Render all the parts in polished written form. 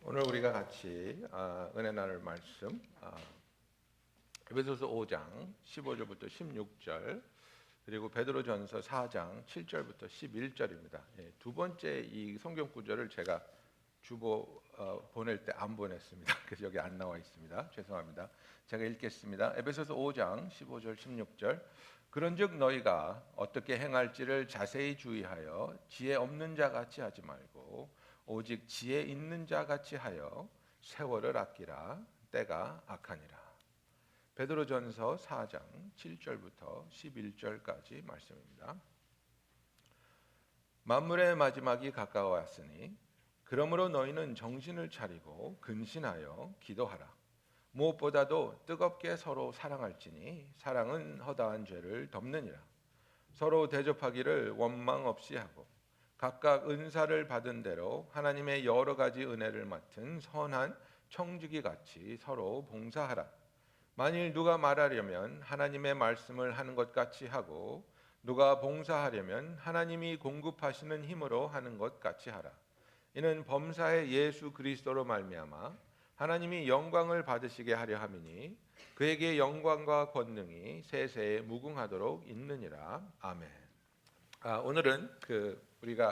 오늘 우리가 같이 은혜 나눌 말씀 에베소서 5장 15절부터 16절 그리고 베드로전서 4장 7절부터 11절입니다. 두 번째 이 성경 구절을 제가 주보 보낼 때 안 보냈습니다. 그래서 여기 안 나와 있습니다. 죄송합니다. 제가 읽겠습니다. 에베소서 5장 15절 16절 그런즉 너희가 어떻게 행할지를 자세히 주의하여 지혜 없는 자 같이 하지 말고 오직 지혜 있는 자 같이 하여 세월을 아끼라 때가 악하니라. 베드로전서 4장 7절부터 11절까지 말씀입니다. 만물의 마지막이 가까워왔으니 그러므로 너희는 정신을 차리고 근신하여 기도하라. 무엇보다도 뜨겁게 서로 사랑할지니 사랑은 허다한 죄를 덮느니라. 서로 대접하기를 원망 없이 하고 각각 은사를 받은 대로 하나님의 여러 가지 은혜를 맡은 선한 청지기 같이 서로 봉사하라. 만일 누가 말하려면 하나님의 말씀을 하는 것 같이 하고 누가 봉사하려면 하나님이 공급하시는 힘으로 하는 것 같이 하라. 이는 범사의 예수 그리스도로 말미암아 하나님이 영광을 받으시게 하려 함이니 그에게 영광과 권능이 세세에 무궁하도록 있느니라. 아멘. 오늘은 우리가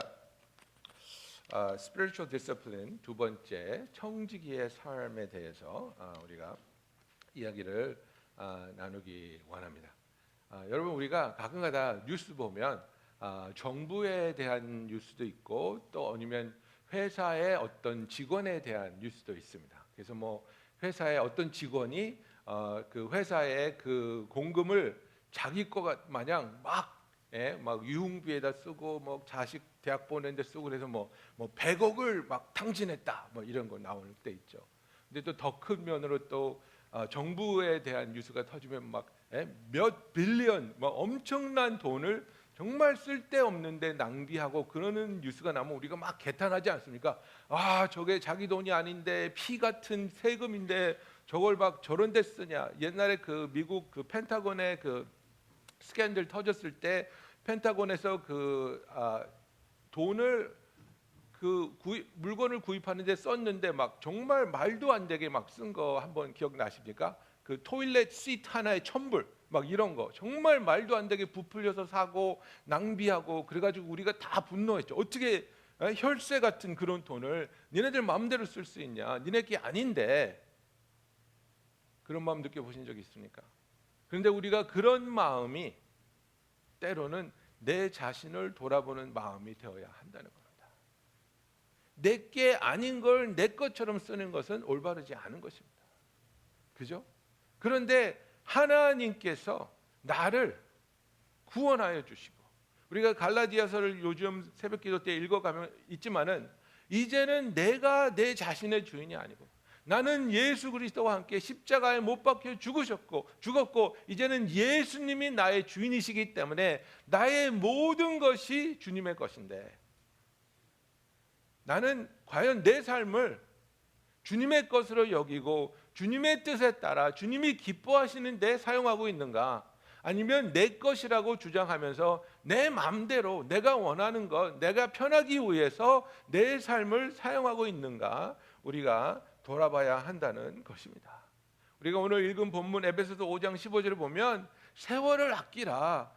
spiritual discipline 두 번째 청지기의 삶에 대해서 우리가 이야기를 나누기 원합니다. 여러분 우리가 가끔가다 뉴스 보면 정부에 대한 뉴스도 있고 또 아니면 회사의 어떤 직원에 대한 뉴스도 있습니다. 그래서 뭐 회사의 어떤 직원이 그 회사의 그 공금을 자기 거 마냥 막 유흥비에다 쓰고 뭐 자식 대학 보내는데 쓰고 그래서 뭐 100억을 막 탕진했다 뭐 이런 거 나올 때 있죠. 근데 또 더 큰 면으로 또 정부에 대한 뉴스가 터지면 막 몇 빌리언 뭐 엄청난 돈을 정말 쓸데없는데 낭비하고 그러는 뉴스가 나면 우리가 막 개탄하지 않습니까? 저게 자기 돈이 아닌데 피 같은 세금인데 저걸 막 저런 데 쓰냐. 옛날에 그 미국 그 펜타곤의 그 스캔들 터졌을 때 펜타곤에서 돈을 물건을 구입하는데 썼는데 막 정말 말도 안 되게 막 쓴 거 한번 기억나십니까? 그 토일렛 시트 하나에 1,000불 막 이런 거 정말 말도 안 되게 부풀려서 사고 낭비하고 그래가지고 우리가 다 분노했죠. 어떻게 혈세 같은 그런 돈을 니네들 마음대로 쓸 수 있냐? 니네 게 아닌데. 그런 마음 느껴보신 적 있습니까? 그런데 우리가 그런 마음이 때로는 내 자신을 돌아보는 마음이 되어야 한다는 겁니다. 내게 아닌 걸 내 것처럼 쓰는 것은 올바르지 않은 것입니다. 그죠? 그런데 하나님께서 나를 구원하여 주시고 우리가 갈라디아서를 요즘 새벽기도 때 읽어가면 있지만은 이제는 내가 내 자신의 주인이 아니고 나는 예수 그리스도와 함께 십자가에 못 박혀 죽었고 이제는 예수님이 나의 주인이시기 때문에 나의 모든 것이 주님의 것인데 나는 과연 내 삶을 주님의 것으로 여기고 주님의 뜻에 따라 주님이 기뻐하시는 데 사용하고 있는가? 아니면 내 것이라고 주장하면서 내 마음대로 내가 원하는 것, 내가 편하기 위해서 내 삶을 사용하고 있는가? 우리가 돌아봐야 한다는 것입니다. 우리가 오늘 읽은 본문 에베소서 5장 15절을 보면 세월을 아끼라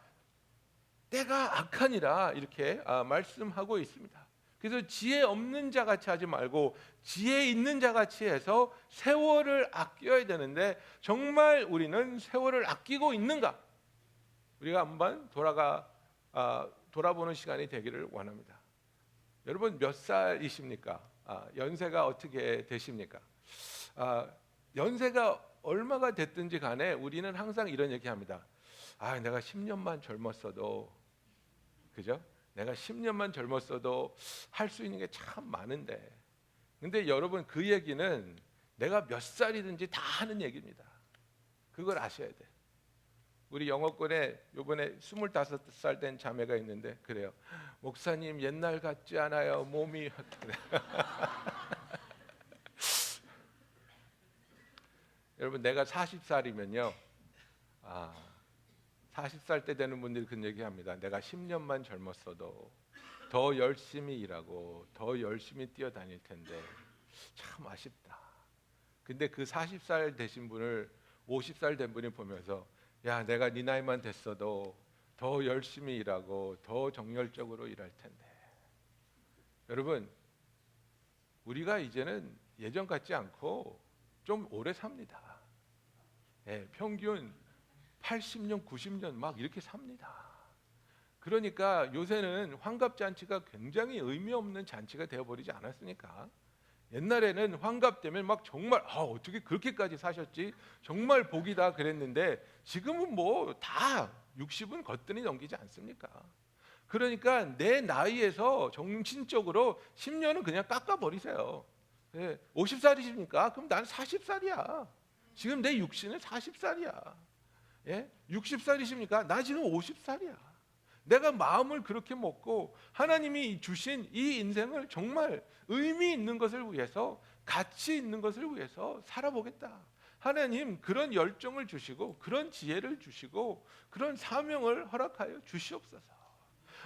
때가 악하니라 이렇게 말씀하고 있습니다. 그래서 지혜 없는 자 같이 하지 말고 지혜 있는 자 같이 해서 세월을 아껴야 되는데 정말 우리는 세월을 아끼고 있는가? 우리가 한번 돌아보는 시간이 되기를 원합니다. 여러분 몇 살이십니까? 연세가 어떻게 되십니까? 연세가 얼마가 됐든지 간에 우리는 항상 이런 얘기합니다. 내가 10년만 젊었어도, 그죠? 내가 10년만 젊었어도 할 수 있는 게 참 많은데. 근데 여러분 그 얘기는 내가 몇 살이든지 다 하는 얘기입니다. 그걸 아셔야 돼. 우리 영어권에 이번에 25살 된 자매가 있는데 그래요. 목사님 옛날 같지 않아요. 몸이 여러분 내가 40살이면요 40살 때 되는 분들이 그런 얘기합니다. 내가 10년만 젊었어도 더 열심히 일하고 더 열심히 뛰어다닐 텐데 참 아쉽다. 근데 그 40살 되신 분을 50살 된 분이 보면서 야, 내가 네 나이만 됐어도 더 열심히 일하고 더 정열적으로 일할 텐데. 여러분, 우리가 이제는 예전 같지 않고 좀 오래 삽니다. 예, 평균 80년, 90년 막 이렇게 삽니다. 그러니까 요새는 환갑잔치가 굉장히 의미 없는 잔치가 되어버리지 않았습니까? 옛날에는 환갑되면 막 정말 어떻게 그렇게까지 사셨지? 정말 복이다 그랬는데 지금은 뭐 다 60은 거뜬히 넘기지 않습니까? 그러니까 내 나이에서 정신적으로 10년은 그냥 깎아버리세요. 50살이십니까? 그럼 난 40살이야. 지금 내 육신은 40살이야. 60살이십니까? 나 지금 50살이야. 내가 마음을 그렇게 먹고 하나님이 주신 이 인생을 정말 의미 있는 것을 위해서, 가치 있는 것을 위해서 살아보겠다. 하나님 그런 열정을 주시고 그런 지혜를 주시고 그런 사명을 허락하여 주시옵소서.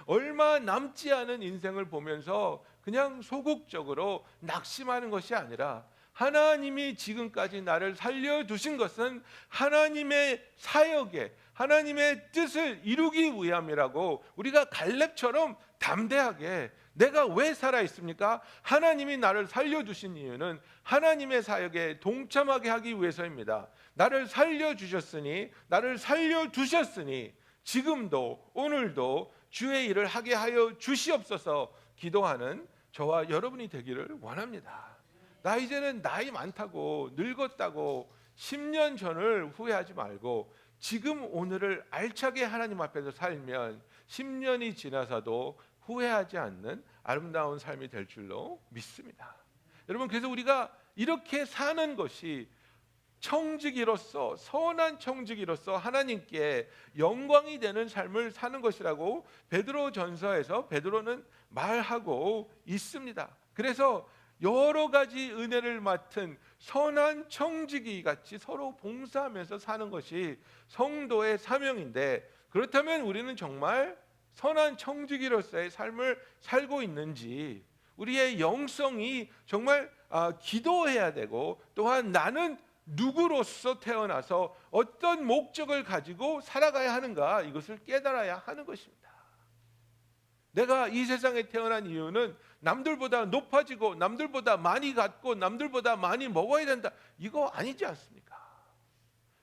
얼마 남지 않은 인생을 보면서 그냥 소극적으로 낙심하는 것이 아니라 하나님이 지금까지 나를 살려두신 것은 하나님의 사역에, 하나님의 뜻을 이루기 위함이라고 우리가 갈렙처럼 담대하게, 내가 왜 살아있습니까? 하나님이 나를 살려주신 이유는 하나님의 사역에 동참하게 하기 위해서입니다. 나를 살려주셨으니, 나를 살려두셨으니 지금도 오늘도 주의 일을 하게 하여 주시옵소서 기도하는 저와 여러분이 되기를 원합니다. 나 이제는 나이 많다고, 늙었다고 10년 전을 후회하지 말고 지금 오늘을 알차게 하나님 앞에서 살면 10년이 지나서도 후회하지 않는 아름다운 삶이 될 줄로 믿습니다. 여러분, 그래서 우리가 이렇게 사는 것이 청지기로서, 선한 청지기로서 하나님께 영광이 되는 삶을 사는 것이라고 베드로전서에서 베드로는 말하고 있습니다. 그래서 여러 가지 은혜를 맡은 선한 청지기 같이 서로 봉사하면서 사는 것이 성도의 사명인데, 그렇다면 우리는 정말 선한 청지기로서의 삶을 살고 있는지, 우리의 영성이 정말 기도해야 되고, 또한 나는 누구로서 태어나서 어떤 목적을 가지고 살아가야 하는가, 이것을 깨달아야 하는 것입니다. 내가 이 세상에 태어난 이유는 남들보다 높아지고 남들보다 많이 갖고 남들보다 많이 먹어야 된다, 이거 아니지 않습니까?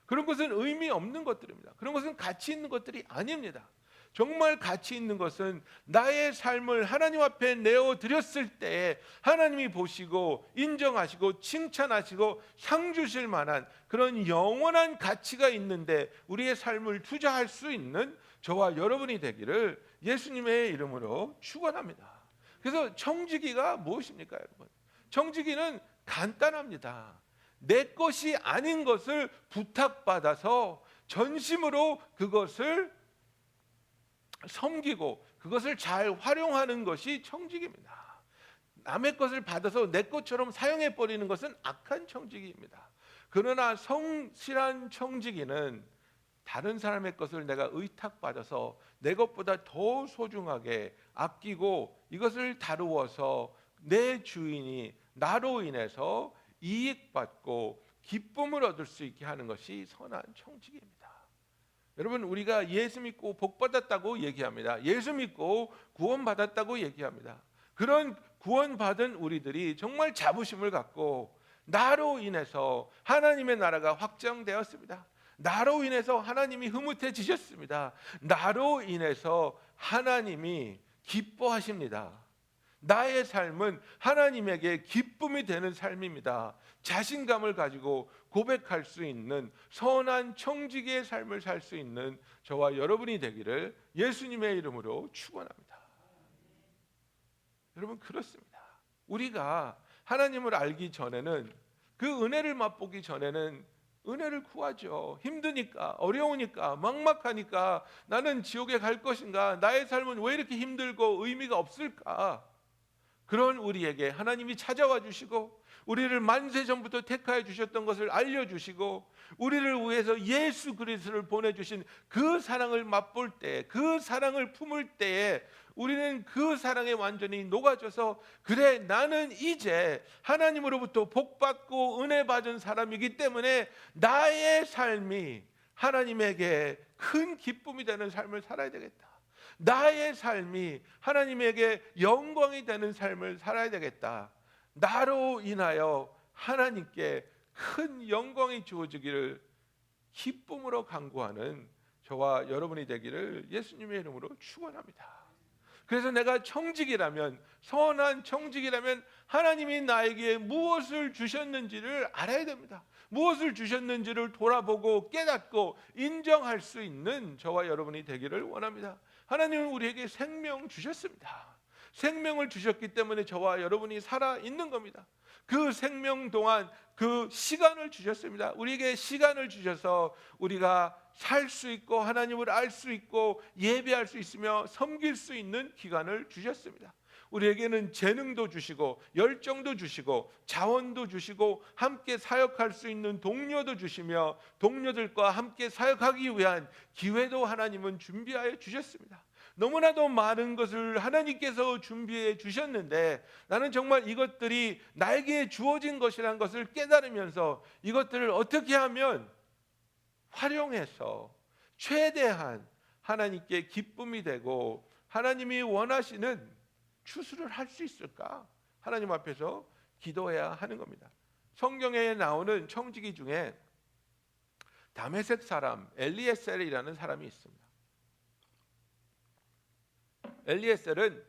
그런 것은 의미 없는 것들입니다. 그런 것은 가치 있는 것들이 아닙니다. 정말 가치 있는 것은 나의 삶을 하나님 앞에 내어드렸을 때 하나님이 보시고 인정하시고 칭찬하시고 상 주실 만한 그런 영원한 가치가 있는데 우리의 삶을 투자할 수 있는 저와 여러분이 되기를 예수님의 이름으로 축원합니다. 그래서 청지기가 무엇입니까, 여러분? 청지기는 간단합니다. 내 것이 아닌 것을 부탁받아서 전심으로 그것을 섬기고 그것을 잘 활용하는 것이 청지기입니다. 남의 것을 받아서 내 것처럼 사용해 버리는 것은 악한 청지기입니다. 그러나 성실한 청지기는 다른 사람의 것을 내가 의탁받아서 내 것보다 더 소중하게 아끼고 이것을 다루어서 내 주인이 나로 인해서 이익받고 기쁨을 얻을 수 있게 하는 것이 선한 청지기입니다. 여러분, 우리가 예수 믿고 복받았다고 얘기합니다. 예수 믿고 구원받았다고 얘기합니다. 그런 구원받은 우리들이 정말 자부심을 갖고 나로 인해서 하나님의 나라가 확장되었습니다. 나로 인해서 하나님이 흐뭇해지셨습니다. 나로 인해서 하나님이 기뻐하십니다. 나의 삶은 하나님에게 기쁨이 되는 삶입니다. 자신감을 가지고 고백할 수 있는 선한 청지기의 삶을 살 수 있는 저와 여러분이 되기를 예수님의 이름으로 축원합니다. 여러분, 그렇습니다. 우리가 하나님을 알기 전에는, 그 은혜를 맛보기 전에는 은혜를 구하죠. 힘드니까, 어려우니까, 막막하니까, 나는 지옥에 갈 것인가, 나의 삶은 왜 이렇게 힘들고 의미가 없을까. 그런 우리에게 하나님이 찾아와 주시고 우리를 만세 전부터 택하여 주셨던 것을 알려주시고 우리를 위해서 예수 그리스도를 보내주신 그 사랑을 맛볼 때, 그 사랑을 품을 때에 우리는 그 사랑에 완전히 녹아져서 그래, 나는 이제 하나님으로부터 복받고 은혜 받은 사람이기 때문에 나의 삶이 하나님에게 큰 기쁨이 되는 삶을 살아야 되겠다. 나의 삶이 하나님에게 영광이 되는 삶을 살아야 되겠다. 나로 인하여 하나님께 큰 영광이 주어지기를 기쁨으로 간구하는 저와 여러분이 되기를 예수님의 이름으로 축원합니다. 그래서 내가 청직이라면, 선한 청직이라면 하나님이 나에게 무엇을 주셨는지를 알아야 됩니다. 무엇을 주셨는지를 돌아보고 깨닫고 인정할 수 있는 저와 여러분이 되기를 원합니다. 하나님은 우리에게 생명 주셨습니다. 생명을 주셨기 때문에 저와 여러분이 살아있는 겁니다. 그 생명 동안 그 시간을 주셨습니다. 우리에게 시간을 주셔서 우리가 살 수 있고 하나님을 알 수 있고 예배할 수 있으며 섬길 수 있는 기간을 주셨습니다. 우리에게는 재능도 주시고 열정도 주시고 자원도 주시고 함께 사역할 수 있는 동료도 주시며 동료들과 함께 사역하기 위한 기회도 하나님은 준비하여 주셨습니다. 너무나도 많은 것을 하나님께서 준비해 주셨는데 나는 정말 이것들이 나에게 주어진 것이라는 것을 깨달으면서 이것들을 어떻게 하면 활용해서 최대한 하나님께 기쁨이 되고 하나님이 원하시는 추수를 할 수 있을까? 하나님 앞에서 기도해야 하는 겁니다. 성경에 나오는 청지기 중에 다메섹 사람 엘리에셀이라는 사람이 있습니다. 엘리에셀은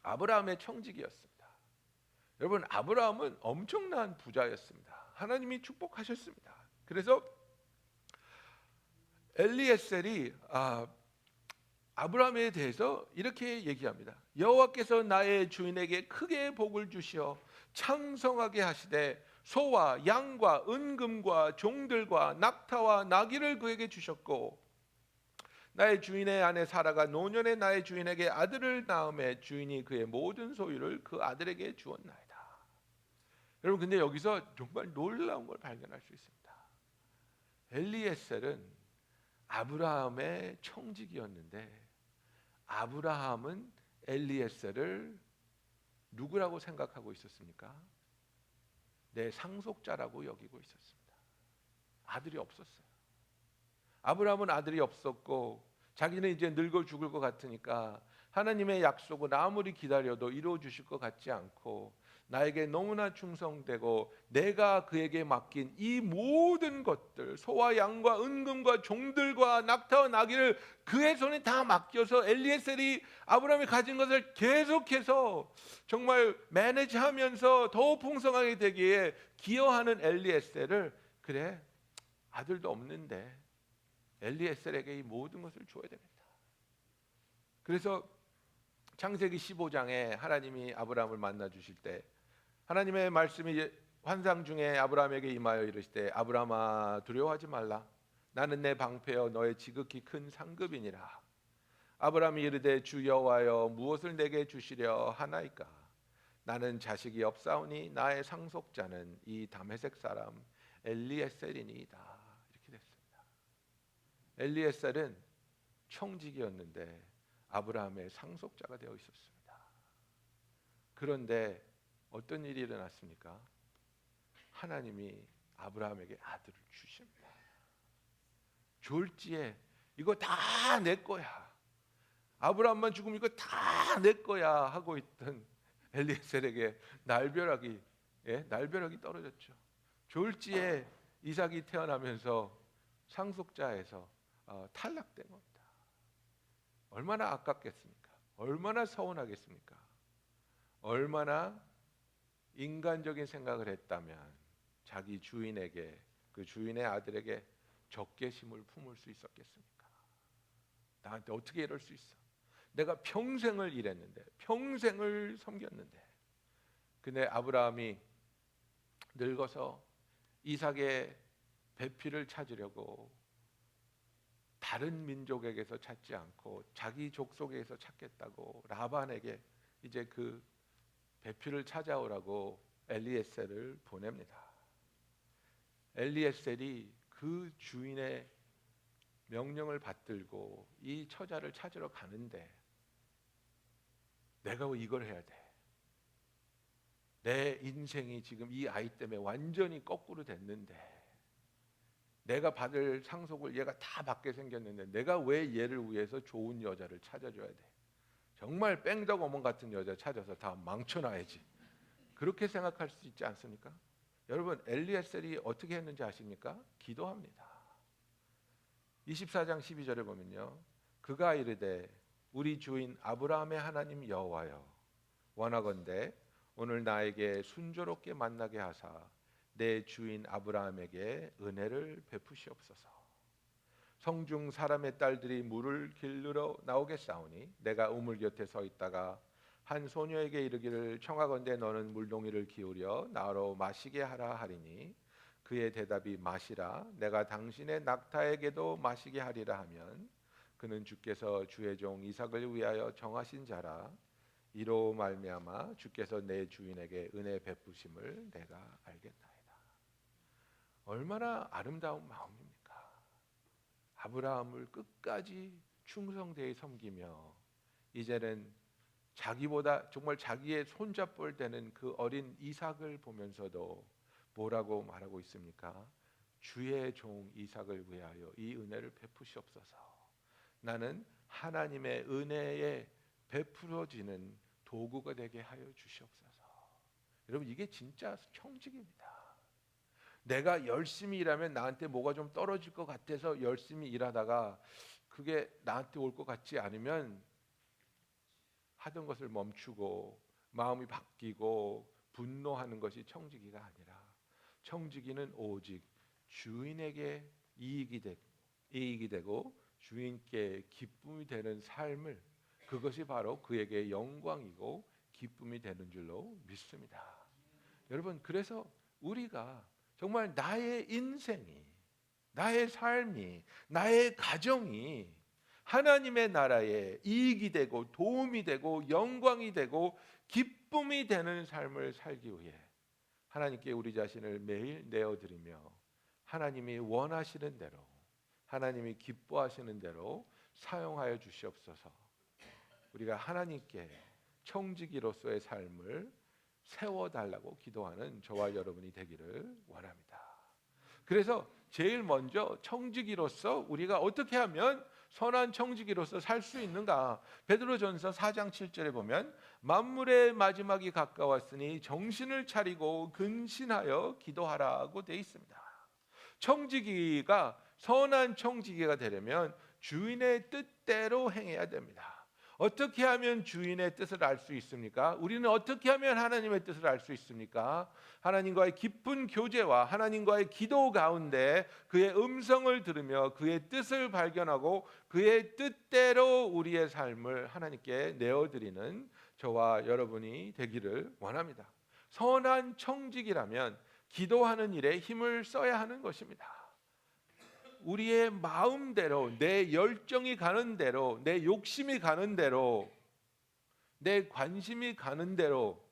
아브라함의 청지기였습니다. 여러분, 아브라함은 엄청난 부자였습니다. 하나님이 축복하셨습니다. 그래서 엘리에셀이 아브라함에 대해서 이렇게 얘기합니다. 여호와께서 나의 주인에게 크게 복을 주시어 창성하게 하시되 소와 양과 은금과 종들과 낙타와 나귀를 그에게 주셨고 나의 주인의 아내 사라가 노년에 나의 주인에게 아들을 낳음에 주인이 그의 모든 소유를 그 아들에게 주었나이다. 여러분, 근데 여기서 정말 놀라운 걸 발견할 수 있습니다. 엘리에셀은 아브라함의 청직이었는데 아브라함은 엘리에셀을 누구라고 생각하고 있었습니까? 내 상속자라고 여기고 있었습니다. 아들이 없었어요. 아브라함은 아들이 없었고 자기는 이제 늙어 죽을 것 같으니까 하나님의 약속은 아무리 기다려도 이루어 주실 것 같지 않고 나에게 너무나 충성되고 내가 그에게 맡긴 이 모든 것들, 소와 양과 은금과 종들과 낙타와 나귀를 그의 손에 다 맡겨서 엘리에셀이 아브라함이 가진 것을 계속해서 정말 매니지하면서 더 풍성하게 되기에 기여하는 엘리에셀을 그래, 아들도 없는데 엘리에셀에게 이 모든 것을 줘야 되겠다. 그래서 창세기 15장에 하나님이 아브라함을 만나 주실 때 하나님의 말씀이 환상 중에 아브라함에게 임하여 이르시되 아브라함아 두려워하지 말라. 나는 내 방패여 너의 지극히 큰 상급이니라. 아브라함이 이르되 주 여호와여 무엇을 내게 주시려 하나이까? 나는 자식이 없사오니 나의 상속자는 이 다메섹 사람 엘리에셀이니이다. 이렇게 됐습니다. 엘리에셀은 청직이었는데 아브라함의 상속자가 되어 있었습니다. 그런데 어떤 일이 일어났습니까? 하나님이 아브라함에게 아들을 주십니다. 졸지에 이거 다 내 거야. 아브라함만 죽으면 이거 다 내 거야 하고 있던 엘리에셀에게 날벼락이 떨어졌죠. 졸지에 이삭이 태어나면서 상속자에서 탈락된 겁니다. 얼마나 아깝겠습니까? 얼마나 서운하겠습니까? 얼마나 인간적인 생각을 했다면 자기 주인에게, 그 주인의 아들에게 적개심을 품을 수 있었겠습니까? 나한테 어떻게 이럴 수 있어? 내가 평생을 일했는데, 평생을 섬겼는데. 근데 아브라함이 늙어서 이삭의 배필을 찾으려고 다른 민족에게서 찾지 않고 자기 족속에서 찾겠다고 라반에게 이제 그 배필을 찾아오라고 엘리에셀을 보냅니다. 엘리에셀이 그 주인의 명령을 받들고 이 처자를 찾으러 가는데 내가 왜 이걸 해야 돼? 내 인생이 지금 이 아이 때문에 완전히 거꾸로 됐는데, 내가 받을 상속을 얘가 다 받게 생겼는데 내가 왜 얘를 위해서 좋은 여자를 찾아줘야 돼? 정말 뺑덕 어멈 같은 여자 찾아서 다 망쳐놔야지. 그렇게 생각할 수 있지 않습니까? 여러분, 엘리에셀이 어떻게 했는지 아십니까? 기도합니다. 24장 12절에 보면요, 그가 이르되 우리 주인 아브라함의 하나님 여호와여, 원하건대 오늘 나에게 순조롭게 만나게 하사 내 주인 아브라함에게 은혜를 베푸시옵소서. 성중 사람의 딸들이 물을 길르러 나오겠사오니 내가 우물 곁에 서 있다가 한 소녀에게 이르기를 청하건대 너는 물동이를 기울여 나로 마시게 하라 하리니 그의 대답이 마시라 내가 당신의 낙타에게도 마시게 하리라 하면 그는 주께서 주의 종 이삭을 위하여 정하신 자라. 이로 말미암아 주께서 내 주인에게 은혜 베푸심을 내가 알겠나이다. 얼마나 아름다운 마음입니까? 아브라함을 끝까지 충성되이 섬기며 이제는 자기보다 정말 자기의 손잡볼 되는 그 어린 이삭을 보면서도 뭐라고 말하고 있습니까? 주의 종 이삭을 위하여 이 은혜를 베푸시옵소서. 나는 하나님의 은혜에 베풀어지는 도구가 되게 하여 주시옵소서. 여러분, 이게 진짜 청직입니다. 내가 열심히 일하면 나한테 뭐가 좀 떨어질 것 같아서 열심히 일하다가 그게 나한테 올 것 같지 않으면 하던 것을 멈추고 마음이 바뀌고 분노하는 것이 청지기가 아니라, 청지기는 오직 주인에게 이익이 되고 주인께 기쁨이 되는 삶을, 그것이 바로 그에게 영광이고 기쁨이 되는 줄로 믿습니다. 여러분, 그래서 우리가 정말 나의 인생이, 나의 삶이, 나의 가정이 하나님의 나라에 이익이 되고 도움이 되고 영광이 되고 기쁨이 되는 삶을 살기 위해 하나님께 우리 자신을 매일 내어드리며 하나님이 원하시는 대로, 하나님이 기뻐하시는 대로 사용하여 주시옵소서. 우리가 하나님께 청지기로서의 삶을 세워달라고 기도하는 저와 여러분이 되기를 원합니다. 그래서 제일 먼저 청지기로서 우리가 어떻게 하면 선한 청지기로서 살 수 있는가? 베드로전서 4장 7절에 보면 만물의 마지막이 가까웠으니 정신을 차리고 근신하여 기도하라고 되어 있습니다. 청지기가 선한 청지기가 되려면 주인의 뜻대로 행해야 됩니다. 어떻게 하면 주인의 뜻을 알 수 있습니까? 우리는 어떻게 하면 하나님의 뜻을 알 수 있습니까? 하나님과의 깊은 교제와 하나님과의 기도 가운데 그의 음성을 들으며 그의 뜻을 발견하고 그의 뜻대로 우리의 삶을 하나님께 내어드리는 저와 여러분이 되기를 원합니다. 선한 청직이라면 기도하는 일에 힘을 써야 하는 것입니다. 우리의 마음대로, 내 열정이 가는 대로, 내 욕심이 가는 대로, 내 관심이 가는 대로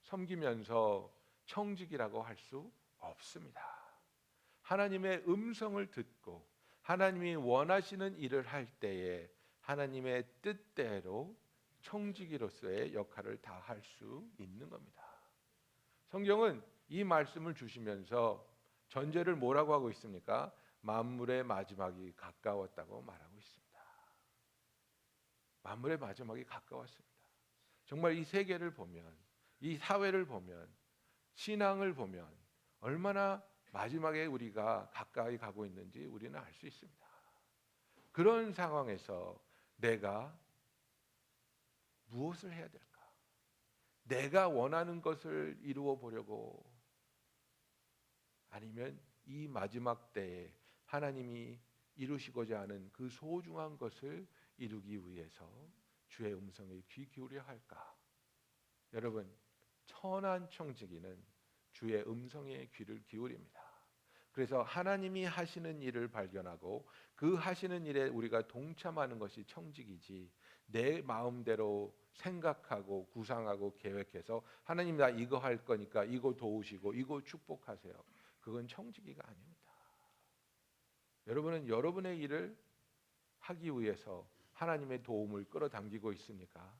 섬기면서 청직이라고 할 수 없습니다. 하나님의 음성을 듣고 하나님이 원하시는 일을 할 때에 하나님의 뜻대로 청지기로서의 역할을 다할 수 있는 겁니다. 성경은 이 말씀을 주시면서 전제를 뭐라고 하고 있습니까? 만물의 마지막이 가까웠다고 말하고 있습니다. 만물의 마지막이 가까웠습니다. 정말 이 세계를 보면, 이 사회를 보면, 신앙을 보면 얼마나 마지막에 우리가 가까이 가고 있는지 우리는 알 수 있습니다. 그런 상황에서 내가 무엇을 해야 될까? 내가 원하는 것을 이루어 보려고, 아니면 이 마지막 때에 하나님이 이루시고자 하는 그 소중한 것을 이루기 위해서 주의 음성에 귀 기울여야 할까? 여러분, 선한 청지기는 주의 음성에 귀를 기울입니다. 그래서 하나님이 하시는 일을 발견하고 그 하시는 일에 우리가 동참하는 것이 청직이지, 내 마음대로 생각하고 구상하고 계획해서 하나님 나 이거 할 거니까 이거 도우시고 이거 축복하세요, 그건 청지기가 아닙니다. 여러분은 여러분의 일을 하기 위해서 하나님의 도움을 끌어당기고 있습니까?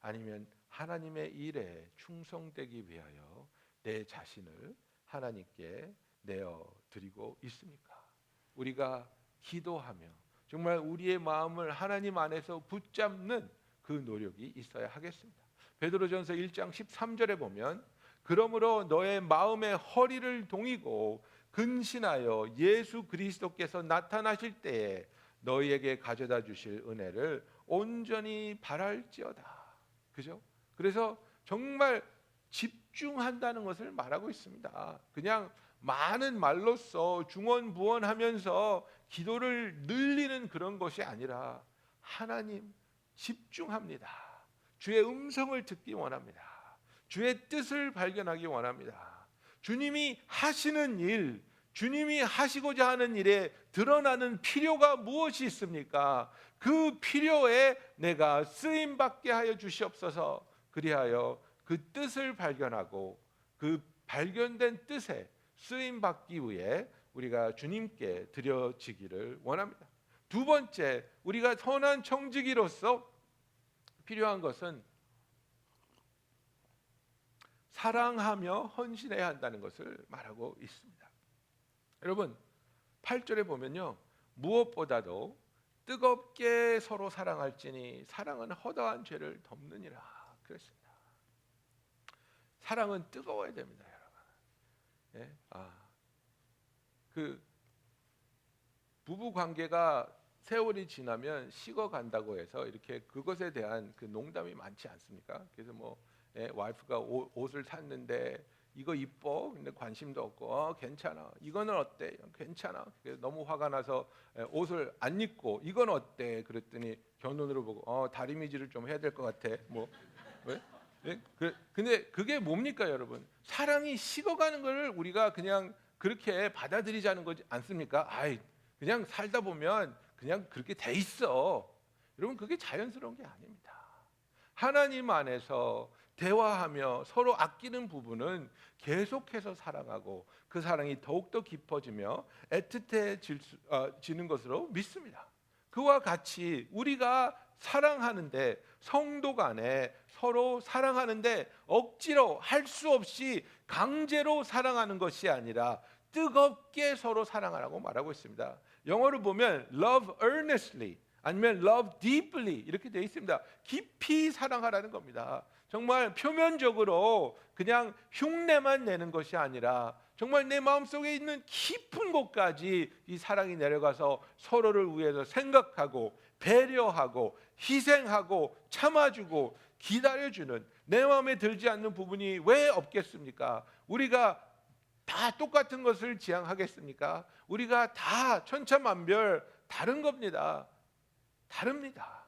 아니면 하나님의 일에 충성되기 위하여 내 자신을 하나님께 내어 드리고 있습니까? 우리가 기도하며 정말 우리의 마음을 하나님 안에서 붙잡는 그 노력이 있어야 하겠습니다. 베드로전서 1장 13절에 보면 그러므로 너의 마음의 허리를 동이고 근신하여 예수 그리스도께서 나타나실 때에 너희에게 가져다 주실 은혜를 온전히 바랄지어다. 그죠? 그래서 정말 집중한다는 것을 말하고 있습니다. 그냥 많은 말로써 중언부언하면서 기도를 늘리는 그런 것이 아니라 하나님 집중합니다. 주의 음성을 듣기 원합니다. 주의 뜻을 발견하기 원합니다. 주님이 하시는 일, 주님이 하시고자 하는 일에 드러나는 필요가 무엇이 있습니까? 그 필요에 내가 쓰임받게 하여 주시옵소서. 그리하여 그 뜻을 발견하고 그 발견된 뜻에 쓰임받기 위해 우리가 주님께 드려지기를 원합니다. 두 번째, 우리가 선한 청지기로서 필요한 것은 사랑하며 헌신해야 한다는 것을 말하고 있습니다. 여러분 8절에 보면요, 무엇보다도 뜨겁게 서로 사랑할지니 사랑은 허다한 죄를 덮느니라 그랬습니다. 사랑은 뜨거워야 됩니다, 여러분. 예? 그 부부 관계가 세월이 지나면 식어간다고 해서 이렇게 그것에 대한 그 농담이 많지 않습니까? 그래서 뭐 와이프가 옷을 샀는데 이거 이뻐? 근데 관심도 없고 괜찮아. 이거는 어때? 괜찮아. 너무 화가 나서 옷을 안 입고 이건 어때? 그랬더니 견눈으로 보고 다리미질을 좀 해야 될 것 같아. 뭐 왜? 근데 그게 뭡니까, 여러분? 사랑이 식어가는 걸 우리가 그냥 그렇게 받아들이자는 거지 않습니까? 그냥 살다 보면 그냥 그렇게 돼 있어. 여러분 그게 자연스러운 게 아닙니다. 하나님 안에서 대화하며 서로 아끼는 부분은 계속해서 사랑하고 그 사랑이 더욱더 깊어지며 애틋해지는 것으로 믿습니다. 그와 같이 우리가 사랑하는데, 성도 간에 서로 사랑하는데 억지로 할 수 없이 강제로 사랑하는 것이 아니라 뜨겁게 서로 사랑하라고 말하고 있습니다. 영어로 보면 love earnestly 아니면 love deeply 이렇게 되어 있습니다. 깊이 사랑하라는 겁니다. 정말 표면적으로 그냥 흉내만 내는 것이 아니라 정말 내 마음속에 있는 깊은 곳까지 이 사랑이 내려가서 서로를 위해서 생각하고 배려하고 희생하고 참아주고 기다려주는, 내 마음에 들지 않는 부분이 왜 없겠습니까? 우리가 다 똑같은 것을 지향하겠습니까? 우리가 다 천차만별 다른 겁니다. 다릅니다.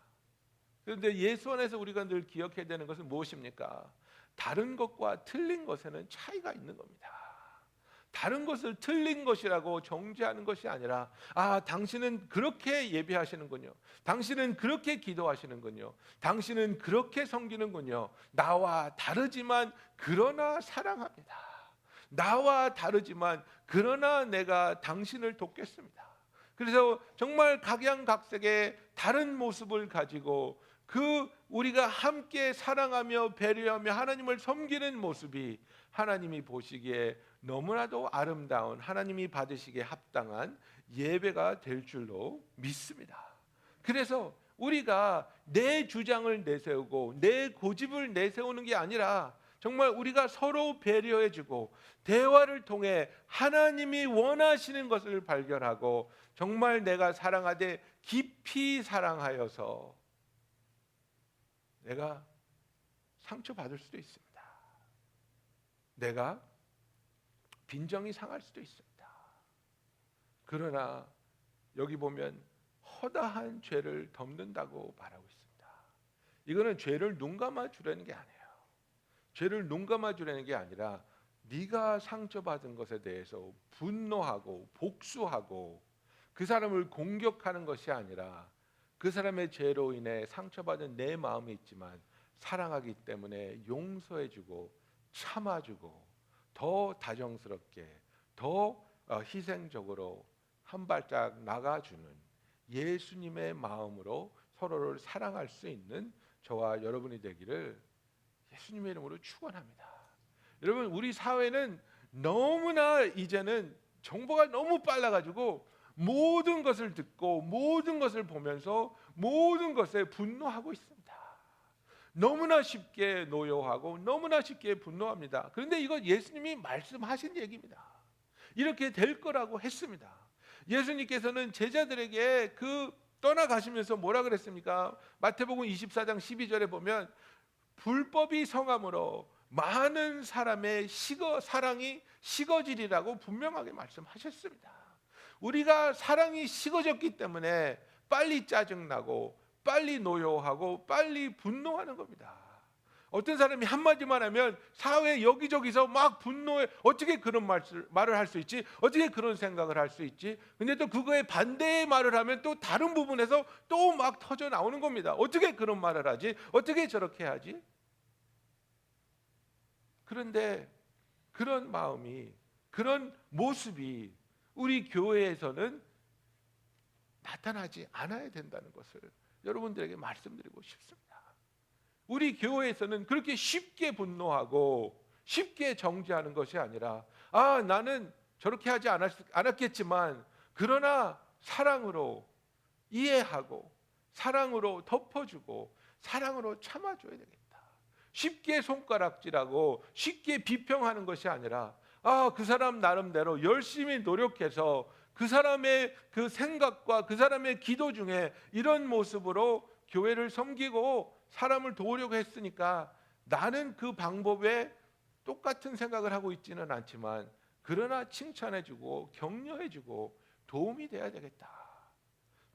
그런데 예수 안에서 우리가 늘 기억해야 되는 것은 무엇입니까? 다른 것과 틀린 것에는 차이가 있는 겁니다. 다른 것을 틀린 것이라고 정죄하는 것이 아니라 당신은 그렇게 예배하시는군요. 당신은 그렇게 기도하시는군요. 당신은 그렇게 섬기는군요. 나와 다르지만 그러나 사랑합니다. 나와 다르지만 그러나 내가 당신을 돕겠습니다. 그래서 정말 각양각색의 다른 모습을 가지고 우리가 함께 사랑하며 배려하며 하나님을 섬기는 모습이 하나님이 보시기에 너무나도 아름다운, 하나님이 받으시기에 합당한 예배가 될 줄로 믿습니다. 그래서 우리가 내 주장을 내세우고 내 고집을 내세우는 게 아니라 정말 우리가 서로 배려해주고 대화를 통해 하나님이 원하시는 것을 발견하고 정말 내가 사랑하되 깊이 사랑하여서 내가 상처받을 수도 있습니다. 내가 빈정이 상할 수도 있습니다. 그러나 여기 보면 허다한 죄를 덮는다고 말하고 있습니다. 이거는 죄를 눈 감아 주라는 게 아니에요. 죄를 눈 감아 주라는 게 아니라 네가 상처받은 것에 대해서 분노하고 복수하고 그 사람을 공격하는 것이 아니라 그 사람의 죄로 인해 상처받은 내 마음이 있지만 사랑하기 때문에 용서해주고 참아주고 더 다정스럽게 더 희생적으로 한 발짝 나가주는 예수님의 마음으로 서로를 사랑할 수 있는 저와 여러분이 되기를 예수님의 이름으로 축원합니다. 여러분, 우리 사회는 너무나 이제는 정보가 너무 빨라가지고 모든 것을 듣고 모든 것을 보면서 모든 것에 분노하고 있습니다. 너무나 쉽게 노여하고 너무나 쉽게 분노합니다. 그런데 이거 예수님이 말씀하신 얘기입니다. 이렇게 될 거라고 했습니다. 예수님께서는 제자들에게 떠나가시면서 뭐라 그랬습니까? 마태복음 24장 12절에 보면 불법이 성함으로 많은 사람의 사랑이 식어지리라고 분명하게 말씀하셨습니다. 우리가 사랑이 식어졌기 때문에 빨리 짜증나고 빨리 노여하고 빨리 분노하는 겁니다. 어떤 사람이 한마디만 하면 사회 여기저기서 막 분노해. 어떻게 그런 말을 할 수 있지? 어떻게 그런 생각을 할 수 있지? 근데 또 그거에 반대의 말을 하면 또 다른 부분에서 또 막 터져 나오는 겁니다. 어떻게 그런 말을 하지? 어떻게 저렇게 하지? 그런데 그런 마음이, 그런 모습이 우리 교회에서는 나타나지 않아야 된다는 것을 여러분들에게 말씀드리고 싶습니다. 우리 교회에서는 그렇게 쉽게 분노하고 쉽게 정죄하는 것이 아니라 나는 저렇게 하지 않았겠지만 그러나 사랑으로 이해하고 사랑으로 덮어주고 사랑으로 참아줘야 되겠다. 쉽게 손가락질하고 쉽게 비평하는 것이 아니라 그 사람 나름대로 열심히 노력해서 그 사람의 그 생각과 그 사람의 기도 중에 이런 모습으로 교회를 섬기고 사람을 도우려고 했으니까 나는 그 방법에 똑같은 생각을 하고 있지는 않지만 그러나 칭찬해주고 격려해주고 도움이 돼야 되겠다.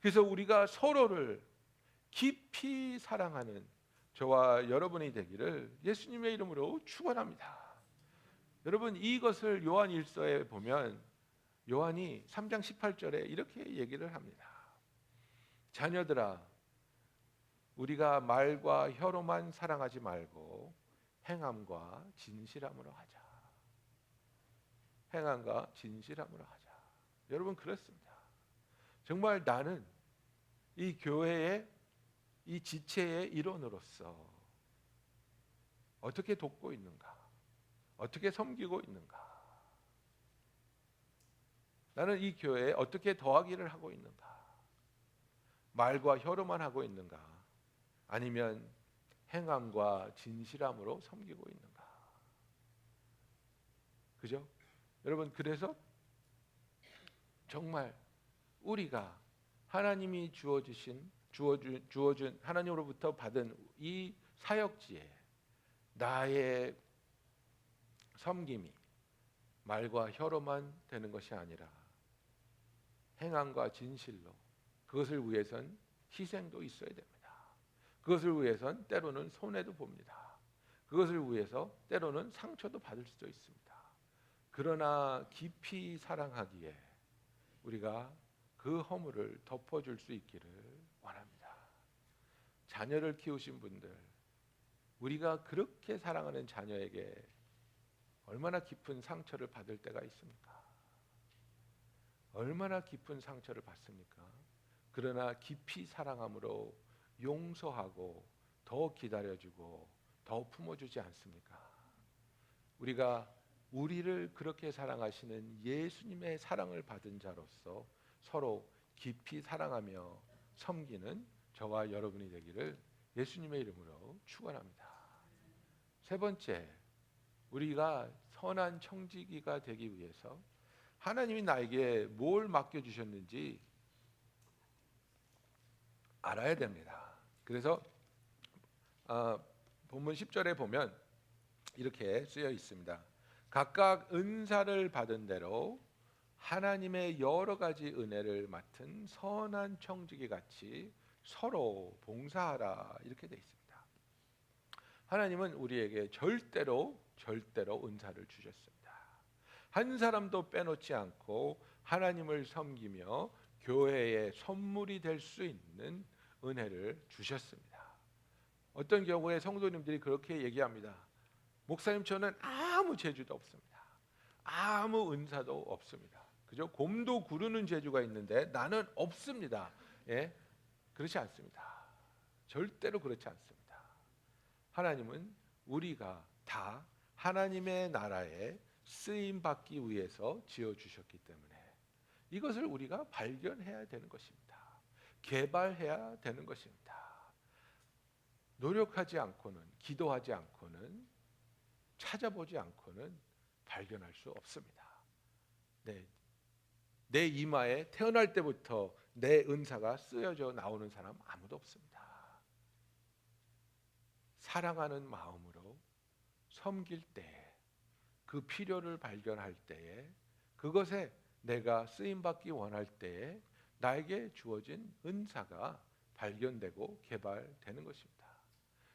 그래서 우리가 서로를 깊이 사랑하는 저와 여러분이 되기를 예수님의 이름으로 축원합니다. 여러분, 이것을 요한 1서에 보면 요한이 3장 18절에 이렇게 얘기를 합니다. 자녀들아, 우리가 말과 혀로만 사랑하지 말고 행함과 진실함으로 하자. 행함과 진실함으로 하자. 여러분, 그렇습니다. 정말 나는 이 교회의 이 지체의 일원으로서 어떻게 돕고 있는가? 어떻게 섬기고 있는가? 나는 이 교회에 어떻게 더하기를 하고 있는가? 말과 혀로만 하고 있는가? 아니면 행함과 진실함으로 섬기고 있는가? 그죠? 여러분, 그래서 정말 우리가 하나님이 주어준 하나님으로부터 받은 이 사역지에 나의 섬김이 말과 혀로만 되는 것이 아니라 행함과 진실로, 그것을 위해선 희생도 있어야 됩니다. 그것을 위해선 때로는 손해도 봅니다. 그것을 위해서 때로는 상처도 받을 수도 있습니다. 그러나 깊이 사랑하기에 우리가 그 허물을 덮어줄 수 있기를 원합니다. 자녀를 키우신 분들, 우리가 그렇게 사랑하는 자녀에게 얼마나 깊은 상처를 받을 때가 있습니까? 얼마나 깊은 상처를 받습니까? 그러나 깊이 사랑함으로 용서하고 더 기다려주고 더 품어주지 않습니까? 우리가 우리를 그렇게 사랑하시는 예수님의 사랑을 받은 자로서 서로 깊이 사랑하며 섬기는 저와 여러분이 되기를 예수님의 이름으로 축원합니다. 세 번째, 우리가 선한 청지기가 되기 위해서 하나님이 나에게 뭘 맡겨주셨는지 알아야 됩니다. 그래서 본문 10절에 보면 이렇게 쓰여 있습니다. 각각 은사를 받은 대로 하나님의 여러 가지 은혜를 맡은 선한 청지기 같이 서로 봉사하라, 이렇게 되어 있습니다. 하나님은 우리에게 절대로 은사를 주셨습니다. 한 사람도 빼놓지 않고 하나님을 섬기며 교회의 선물이 될 수 있는 은혜를 주셨습니다. 어떤 경우에 성도님들이 그렇게 얘기합니다. 목사님, 저는 아무 재주도 없습니다. 아무 은사도 없습니다. 그죠? 곰도 구르는 재주가 있는데 나는 없습니다. 예? 그렇지 않습니다. 절대로 그렇지 않습니다. 하나님은 우리가 다 하나님의 나라에 쓰임 받기 위해서 지어 주셨기 때문에 이것을 우리가 발견해야 되는 것입니다. 개발해야 되는 것입니다. 노력하지 않고는, 기도하지 않고는, 찾아보지 않고는 발견할 수 없습니다. 네, 내 이마에 태어날 때부터 내 은사가 쓰여져 나오는 사람 아무도 없습니다. 사랑하는 마음으로 섬길 때, 그 필요를 발견할 때에, 그것에 내가 쓰임받기 원할 때에 나에게 주어진 은사가 발견되고 개발되는 것입니다.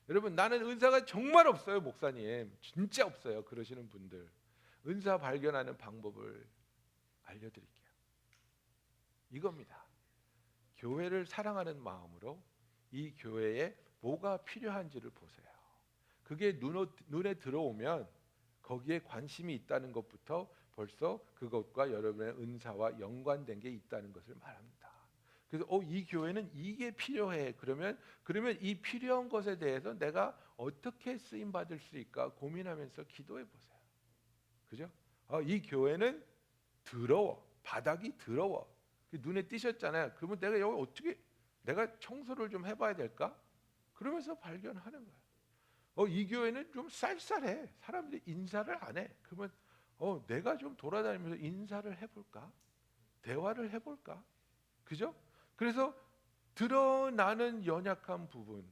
여러분, 나는 은사가 정말 없어요, 목사님. 진짜 없어요. 그러시는 분들, 은사 발견하는 방법을 알려드릴게요. 이겁니다. 교회를 사랑하는 마음으로 이 교회에 뭐가 필요한지를 보세요. 그게 눈에 들어오면 거기에 관심이 있다는 것부터 벌써 그것과 여러분의 은사와 연관된 게 있다는 것을 말합니다. 그래서 이 교회는 이게 필요해. 그러면 이 필요한 것에 대해서 내가 어떻게 쓰임 받을 수 있을까 고민하면서 기도해 보세요. 그죠? 이 교회는 더러워. 바닥이 더러워. 눈에 띄셨잖아요. 그러면 내가 여기 어떻게 내가 청소를 좀 해봐야 될까? 그러면서 발견하는 거예요. 이 교회는 좀 쌀쌀해. 사람들이 인사를 안 해. 그러면 내가 좀 돌아다니면서 인사를 해볼까? 대화를 해볼까? 그죠? 그래서 드러나는 연약한 부분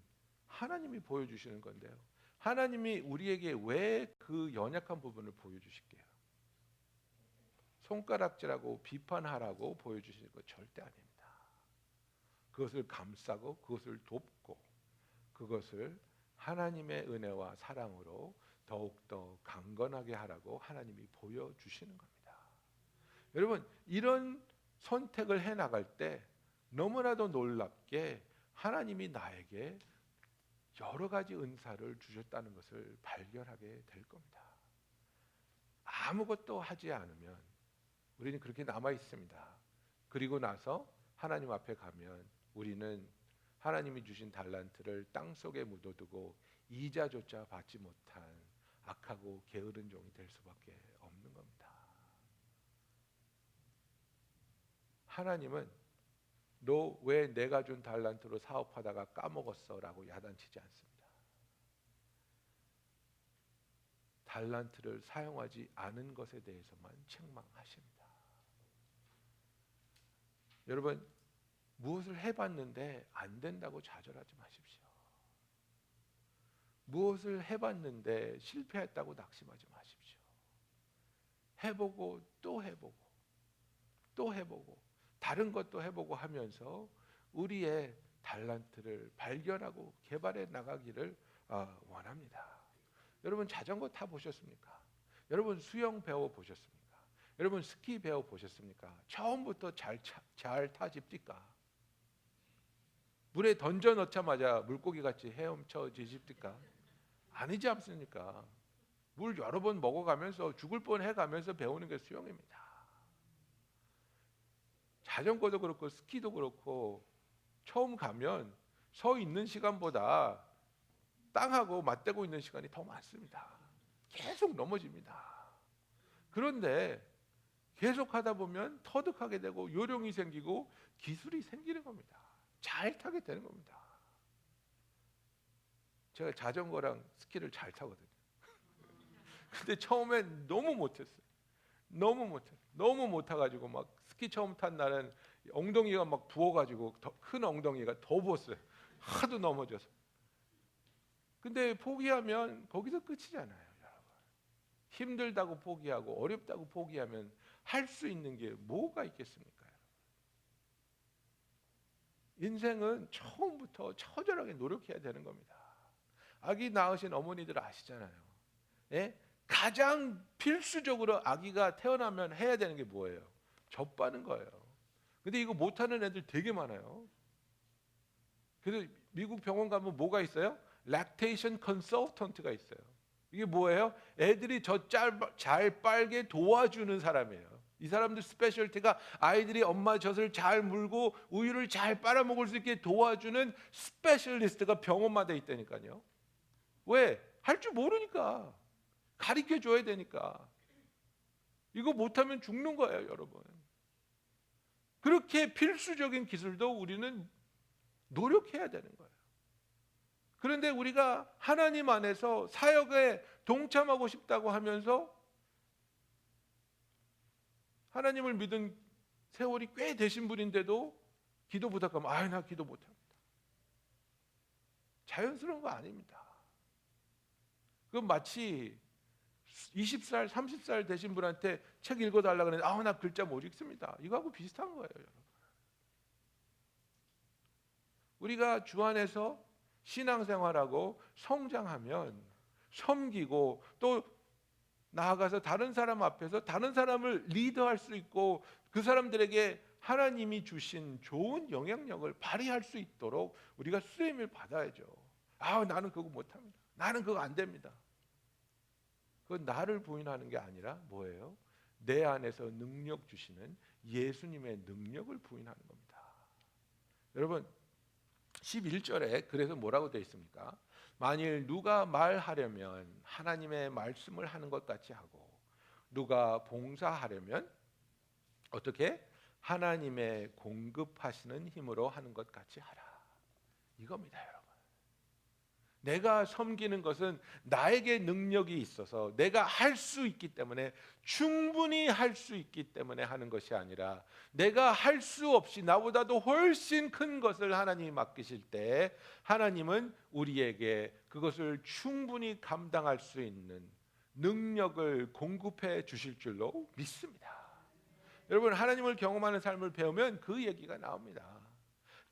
하나님이 보여주시는 건데요. 하나님이 우리에게 왜 그 연약한 부분을 보여주실게요? 손가락질하고 비판하라고 보여주시는 거 절대 아닙니다. 그것을 감싸고 그것을 돕고 그것을 하나님의 은혜와 사랑으로 더욱더 강건하게 하라고 하나님이 보여주시는 겁니다. 여러분, 이런 선택을 해나갈 때 너무나도 놀랍게 하나님이 나에게 여러 가지 은사를 주셨다는 것을 발견하게 될 겁니다. 아무것도 하지 않으면 우리는 그렇게 남아 있습니다. 그리고 나서 하나님 앞에 가면 우리는 하나님이 주신 달란트를 땅속에 묻어두고 이자조차 받지 못한 악하고 게으른 종이 될 수밖에 없는 겁니다. 하나님은 너 왜 내가 준 달란트로 사업하다가 까먹었어? 라고 야단치지 않습니다. 달란트를 사용하지 않은 것에 대해서만 책망하십니다. 여러분, 무엇을 해봤는데 안 된다고 좌절하지 마십시오. 무엇을 해봤는데 실패했다고 낙심하지 마십시오. 해보고 또 해보고 또 해보고 다른 것도 해보고 하면서 우리의 달란트를 발견하고 개발해 나가기를 원합니다. 여러분, 자전거 타보셨습니까? 여러분, 수영 배워보셨습니까? 여러분, 스키 배워보셨습니까? 처음부터 잘 타집니까? 물에 던져 넣자마자 물고기같이 헤엄쳐지십니까? 아니지 않습니까? 물 여러 번 먹어가면서 죽을 뻔해가면서 배우는 게 수영입니다. 자전거도 그렇고 스키도 그렇고 처음 가면 서 있는 시간보다 땅하고 맞대고 있는 시간이 더 많습니다. 계속 넘어집니다. 그런데 계속 하다 보면 터득하게 되고 요령이 생기고 기술이 생기는 겁니다. 잘 타게 되는 겁니다. 제가 자전거랑 스키를 잘 타거든요. 근데 처음엔 너무 못했어요. 너무 못 타가지고 막 스키 처음 탄 날은 엉덩이가 막 부어가지고 큰 엉덩이가 더 부었어요. 하도 넘어져서. 근데 포기하면 거기서 끝이잖아요, 여러분. 힘들다고 포기하고 어렵다고 포기하면 할 수 있는 게 뭐가 있겠습니까, 여러분? 인생은 처음부터 처절하게 노력해야 되는 겁니다. 아기 낳으신 어머니들 아시잖아요. 예? 가장 필수적으로 아기가 태어나면 해야 되는 게 뭐예요? 젖 빠는 거예요. 근데 이거 못하는 애들 되게 많아요. 그래서 미국 병원 가면 뭐가 있어요? 락테이션 컨설턴트가 있어요. 이게 뭐예요? 애들이 젖 잘 빨게 도와주는 사람이에요. 이 사람들 스페셜티가 아이들이 엄마 젖을 잘 물고 우유를 잘 빨아먹을 수 있게 도와주는 스페셜리스트가 병원마다 있다니까요. 왜? 할 줄 모르니까. 가르쳐 줘야 되니까. 이거 못하면 죽는 거예요, 여러분. 그렇게 필수적인 기술도 우리는 노력해야 되는 거예요. 그런데 우리가 하나님 안에서 사역에 동참하고 싶다고 하면서 하나님을 믿은 세월이 꽤 되신 분인데도 기도 부탁하면 나 기도 못합니다. 자연스러운 거 아닙니다. 그건 마치 20살, 30살 되신 분한테 책 읽어달라고 하는데 나 글자 못 읽습니다. 이거하고 비슷한 거예요, 여러분. 우리가 주 안에서 신앙생활하고 성장하면 섬기고 또 나아가서 다른 사람 앞에서 다른 사람을 리드할 수 있고 그 사람들에게 하나님이 주신 좋은 영향력을 발휘할 수 있도록 우리가 쓰임을 받아야죠. 나는 그거 못합니다. 나는 그거 안 됩니다. 그건 나를 부인하는 게 아니라 뭐예요? 내 안에서 능력 주시는 예수님의 능력을 부인하는 겁니다. 여러분 11절에 그래서 뭐라고 되어 있습니까? 만일 누가 말하려면 하나님의 말씀을 하는 것 같이 하고 누가 봉사하려면 어떻게? 하나님의 공급하시는 힘으로 하는 것 같이 하라. 이겁니다, 여러분. 내가 섬기는 것은 나에게 능력이 있어서 내가 할 수 있기 때문에 충분히 할 수 있기 때문에 하는 것이 아니라 내가 할 수 없이 나보다도 훨씬 큰 것을 하나님이 맡기실 때 하나님은 우리에게 그것을 충분히 감당할 수 있는 능력을 공급해 주실 줄로 믿습니다. 여러분 하나님을 경험하는 삶을 배우면 그 얘기가 나옵니다.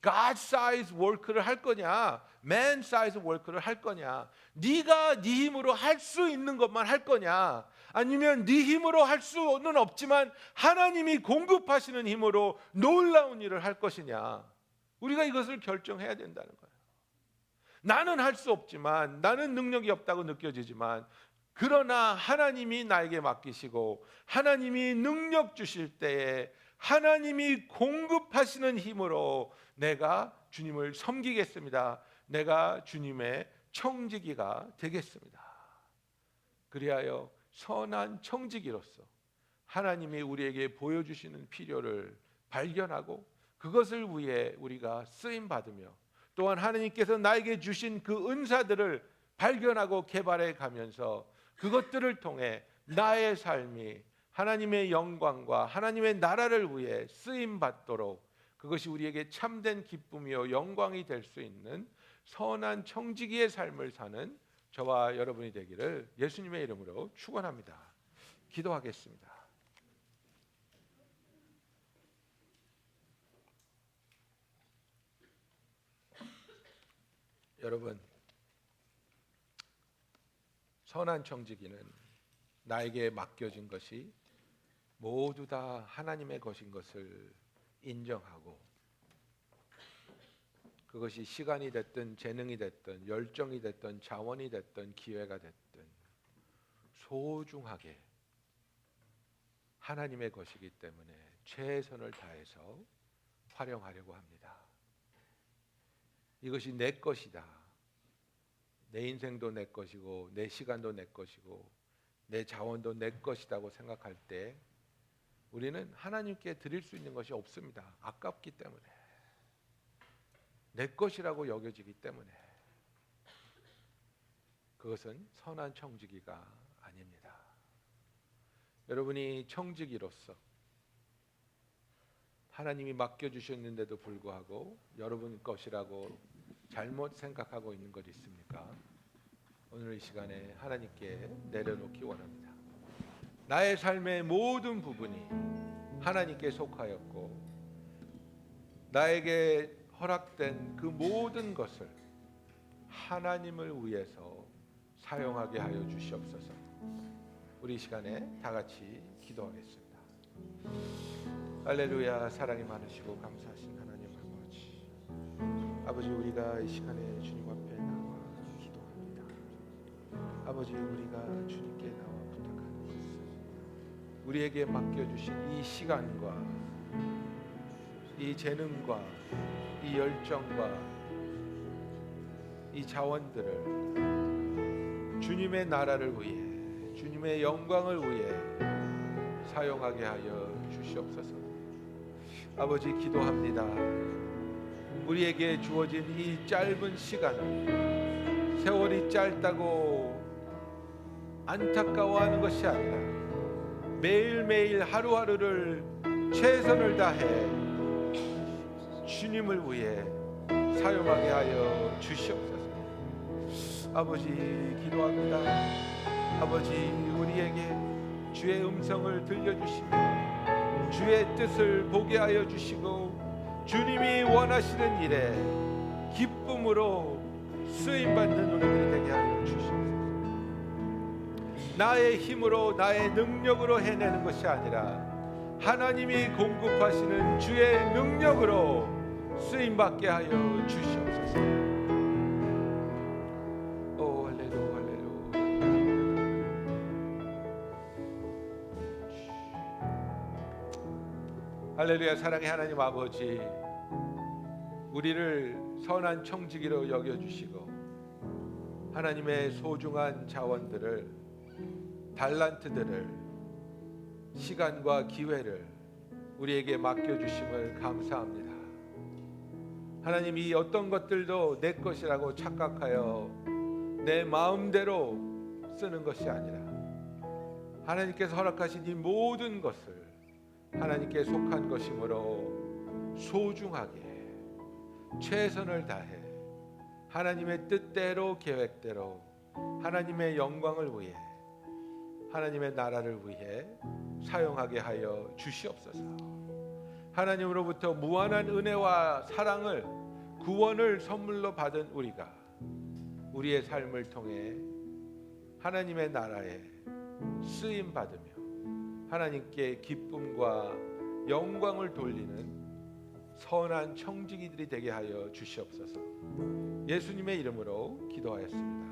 God size work를 할 거냐, man size work를 할 거냐, 네가 네 힘으로 할 수 있는 것만 할 거냐, 아니면 네 힘으로 할 수는 없지만 하나님이 공급하시는 힘으로 놀라운 일을 할 것이냐. 우리가 이것을 결정해야 된다는 거예요. 나는 할 수 없지만, 나는 능력이 없다고 느껴지지만, 그러나 하나님이 나에게 맡기시고 하나님이 능력 주실 때에 하나님이 공급하시는 힘으로 내가 주님을 섬기겠습니다. 내가 주님의 청지기가 되겠습니다. 그리하여 선한 청지기로서 하나님이 우리에게 보여주시는 필요를 발견하고 그것을 위해 우리가 쓰임 받으며 또한 하나님께서 나에게 주신 그 은사들을 발견하고 개발해 가면서 그것들을 통해 나의 삶이 하나님의 영광과 하나님의 나라를 위해 쓰임 받도록 그것이 우리에게 참된 기쁨이요 영광이 될 수 있는 선한 청지기의 삶을 사는 저와 여러분이 되기를 예수님의 이름으로 축원합니다. 기도하겠습니다. 여러분, 선한 청지기는 나에게 맡겨진 것이 모두 다 하나님의 것인 것을 인정하고 그것이 시간이 됐든 재능이 됐든 열정이 됐든 자원이 됐든 기회가 됐든 소중하게 하나님의 것이기 때문에 최선을 다해서 활용하려고 합니다. 이것이 내 것이다. 내 인생도 내 것이고 내 시간도 내 것이고 내 자원도 내 것이라고 생각할 때 우리는 하나님께 드릴 수 있는 것이 없습니다. 아깝기 때문에 내 것이라고 여겨지기 때문에 그것은 선한 청지기가 아닙니다. 여러분이 청지기로서 하나님이 맡겨주셨는데도 불구하고 여러분 것이라고 잘못 생각하고 있는 것 있습니까? 오늘 이 시간에 하나님께 내려놓기 원합니다. 나의 삶의 모든 부분이 하나님께 속하였고 나에게 허락된 그 모든 것을 하나님을 위해서 사용하게 하여 주시옵소서. 우리 이 시간에 다 같이 기도하겠습니다. 할렐루야. 사랑이 많으시고 감사하신 하나님 아버지, 아버지 우리가 이 시간에 주님 앞에 나와 기도합니다. 아버지 우리가 주님께 나와 부탁하는 것은 우리에게 맡겨주신 이 시간과 이 재능과 이 열정과 이 자원들을 주님의 나라를 위해, 주님의 영광을 위해 사용하게 하여 주시옵소서. 아버지 기도합니다. 우리에게 주어진 이 짧은 시간을 세월이 짧다고 안타까워하는 것이 아니라 매일매일 하루하루를 최선을 다해 주님을 위해 사용하게 하여 주시옵소서. 아버지 기도합니다. 아버지 우리에게 주의 음성을 들려주시며 주의 뜻을 보게 하여 주시고 주님이 원하시는 일에 기쁨으로 쓰임받는 우리들이 되게 하여 주시옵소서. 나의 힘으로 나의 능력으로 해내는 것이 아니라 하나님이 공급하시는 주의 능력으로 쓰임받게 하여 주시옵소서. 오 할렐루야 할렐루야. 할렐루야. 사랑의 하나님 아버지, 우리를 선한 청지기로 여겨주시고 하나님의 소중한 자원들을, 달란트들을, 시간과 기회를 우리에게 맡겨주심을 감사합니다. 하나님, 이 어떤 것들도 내 것이라고 착각하여 내 마음대로 쓰는 것이 아니라 하나님께서 허락하신 이 모든 것을 하나님께 속한 것이므로 소중하게 최선을 다해 하나님의 뜻대로, 계획대로 하나님의 영광을 위해, 하나님의 나라를 위해 사용하게 하여 주시옵소서. 하나님으로부터 무한한 은혜와 사랑을, 구원을 선물로 받은 우리가 우리의 삶을 통해 하나님의 나라에 쓰임 받으며 하나님께 기쁨과 영광을 돌리는 선한 청지기들이 되게 하여 주시옵소서. 예수님의 이름으로 기도하였습니다.